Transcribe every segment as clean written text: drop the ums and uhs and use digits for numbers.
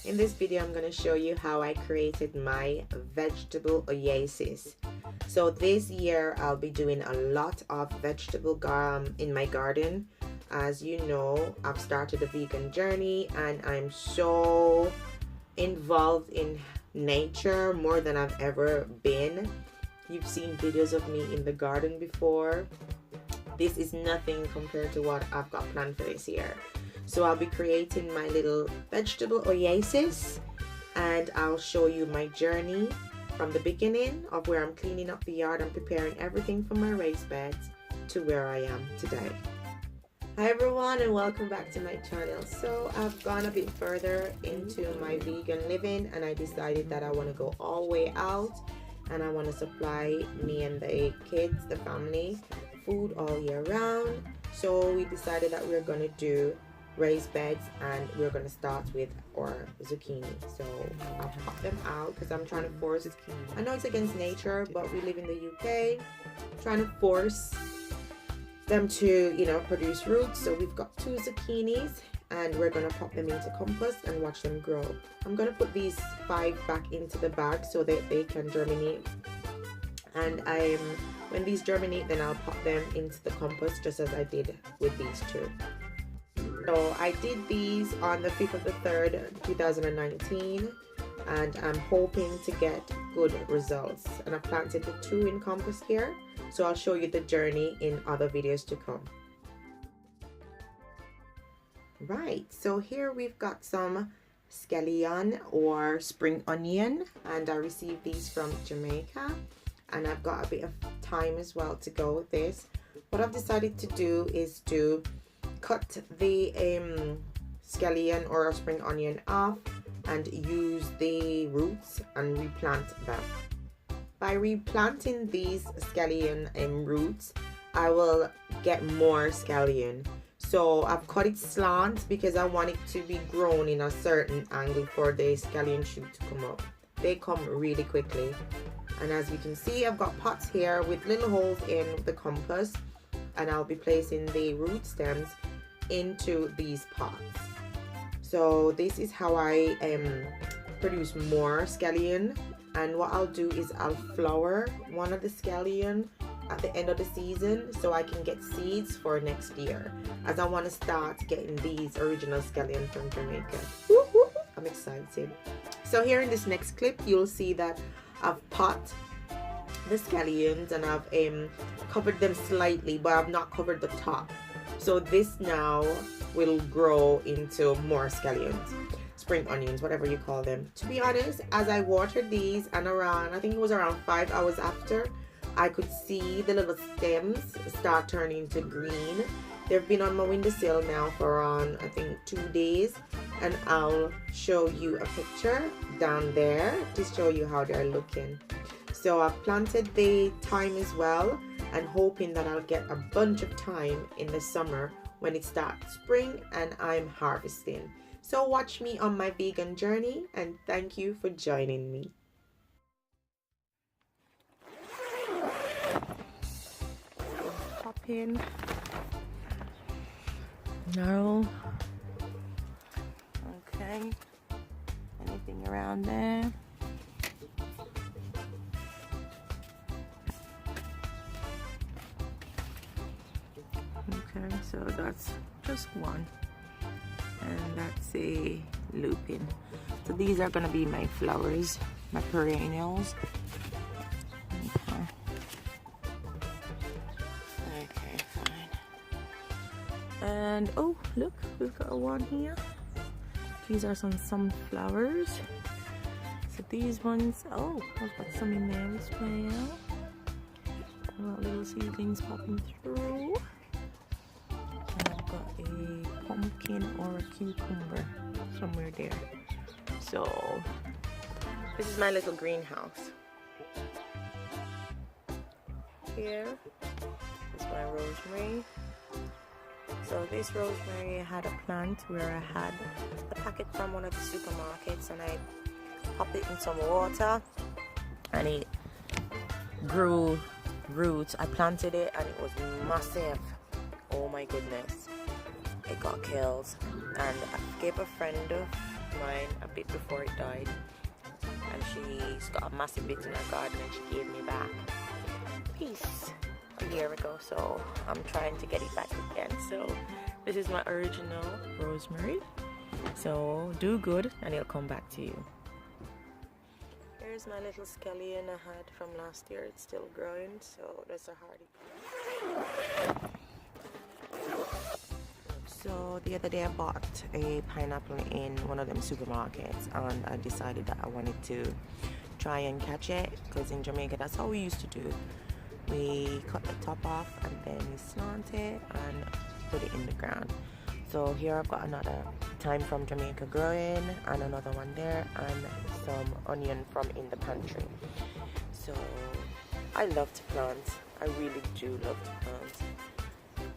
In this video, I'm going to show you how I created my vegetable oasis. So this year, I'll be doing a lot of vegetable in my garden. As you know, I've started a vegan journey and I'm so involved in nature more than I've ever been. You've seen videos of me in the garden before. This is nothing compared to what I've got planned for this year. So I'll be creating my little vegetable oasis and I'll show you my journey from the beginning of where I'm cleaning up the yard and preparing everything for my raised beds to where I am today. Hi everyone and welcome back to my channel. So I've gone a bit further into my vegan living and I decided that I want to go all the way out and I want to supply me and the kids, the family, food all year round. So we decided that we're going to do raised beds and we're going to start with our zucchini. So I'll pop them out because I'm trying to force it. I know it's against nature, but we live in the UK, trying to force them to, you know, produce roots. So we've got 2 zucchinis and we're going to pop them into compost and watch them grow. I'm going to put these 5 back into the bag so that they can germinate, and when these germinate, then I'll pop them into the compost just as I did with these 2. So I did these on the 5th of the 3rd, 2019, and I'm hoping to get good results. And I planted the 2 in compost here, so I'll show you the journey in other videos to come. Right, so here we've got some scallion or spring onion, and I received these from Jamaica. And I've got a bit of time as well to go with this. What I've decided to do is to cut the scallion or spring onion off and use the roots and replant them. By replanting these scallion roots, I will get more scallion. So I've cut it slant because I want it to be grown in a certain angle for the scallion shoot to come up. They come really quickly. And as you can see, I've got pots here with little holes in the compost, and I'll be placing the root stems into these pots. So this is how I produce more scallion. And what I'll do is I'll flower one of the scallion at the end of the season so I can get seeds for next year, as I want to start getting these original scallion from Jamaica. Woo-hoo! I'm excited. So here in this next clip, you'll see that I've pot the scallions and I've covered them slightly, but I've not covered the top. So this now will grow into more scallions, spring onions, whatever you call them. To be honest, as I watered these, and around, I think it was around 5 hours after, I could see the little stems start turning to green. They've been on my windowsill now for around, I think, 2 days, and I'll show you a picture down there to show you how they're looking. So I've planted the thyme as well, and hoping that I'll get a bunch of thyme in the summer when it starts spring and I'm harvesting. So watch me on my vegan journey, and thank you for joining me. Pop in. No. Okay. Anything around there? Okay, so that's just one, and that's a lupin. So these are gonna be my flowers, my perennials. Okay, fine. And oh, look, we've got one here. These are some sunflowers. So these ones, oh, I've got some in there as well. I've got little seedlings popping through. And I've got a pumpkin or a cucumber somewhere there. So this is my little greenhouse. Here is my rosemary. So this rosemary, I had a plant where I had a packet from one of the supermarkets, and I popped it in some water and it grew roots. I planted it and it was massive. Oh my goodness, it got killed, and I gave a friend mine a bit before it died, and she's got a massive bit in her garden and she gave me back a piece a year ago, so I'm trying to get it back again. So this is my original rosemary, so do good and it'll come back to you. Here's my little scallion I had from last year. It's still growing, so that's a hardy. So the other day I bought a pineapple in one of them supermarkets, and I decided that I wanted to try and catch it, because in Jamaica that's how we used to do. We cut the top off and then we slant it and put it in the ground. So here I've got another thyme from Jamaica growing, and another one there, and some onion from in the pantry. So I love to plant. I really do love to plant.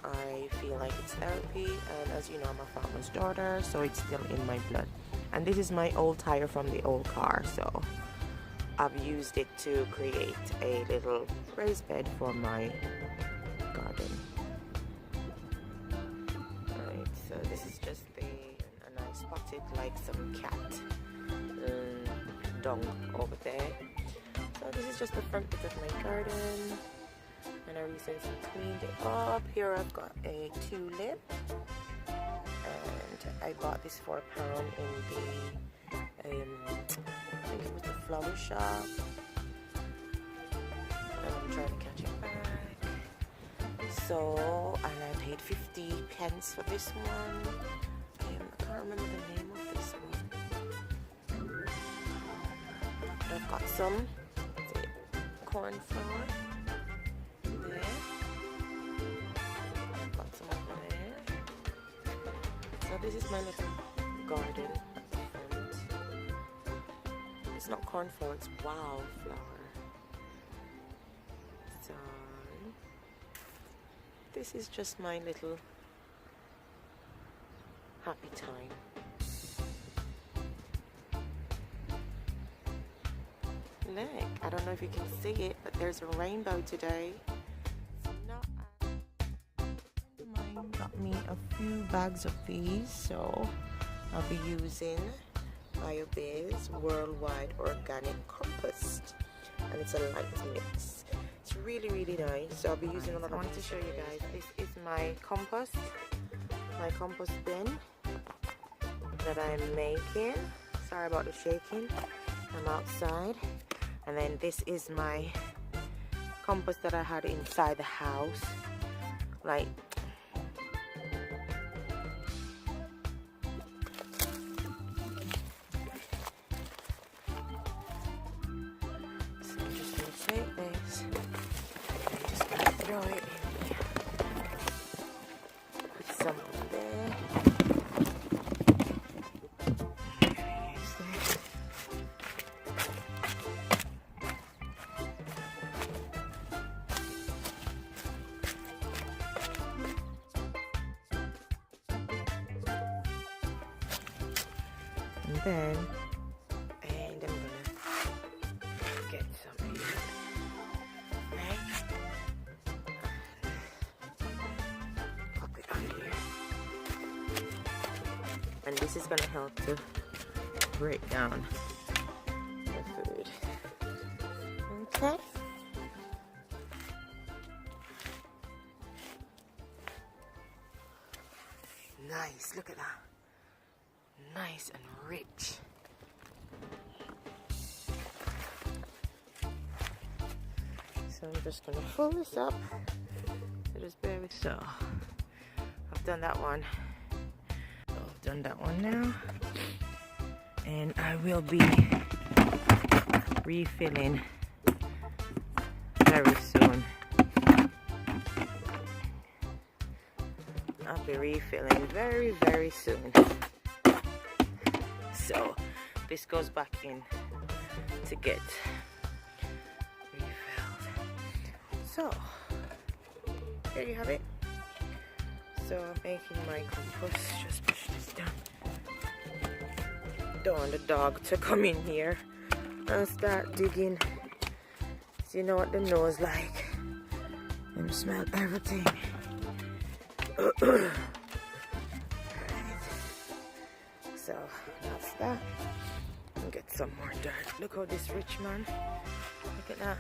I feel like it's therapy, and as you know, I'm a farmer's daughter, so it's still in my blood. And this is my old tire from the old car, so I've used it to create a little raised bed for my garden. Alright, so this is just a nice potted, like some cat dung over there. So this is just the front bit of my garden, and I recently cleaned it up. Here I've got a tulip, and I bought this for £1 in the I think it was the flower shop, and I'm trying to catch it back. So, and I paid 50 pence for this one. I can't remember the name of this one. I've got some corn flour there. I've got some over there. So this is my little garden at the front. It's not cornflower, it's wildflower. So this is just my little happy time. Look, I don't know if you can see it, but there's a rainbow today. Mine got me a few bags of these, so I'll be using BioBiz Worldwide Organic Compost, and it's a light mix. It's really nice, so I'll be using a lot. I wanted to show you guys, this is my compost bin that I'm making. Sorry about the shaking, I'm outside. And then this is my compost that I had inside the house, like take this, I'm just going to throw it in here. Put some in there. I'm going to use this. And then, I'm going to get some in. Pop it on here, and this is going to help to break down the food. Okay. Nice, look at that. Nice and rich. So I'm just going to fill this up. So just bear with. So I've done that one. So I've done that one now. And I will be refilling very soon. I'll be refilling very soon. So this goes back in to get refilled. So there you have it. So I'm making my compost. Just push this down. Don't want the dog to come in here and start digging. So you know what the nose like. Them smell everything. So That's that. And get some more dirt. Look how this rich, man. Look at that.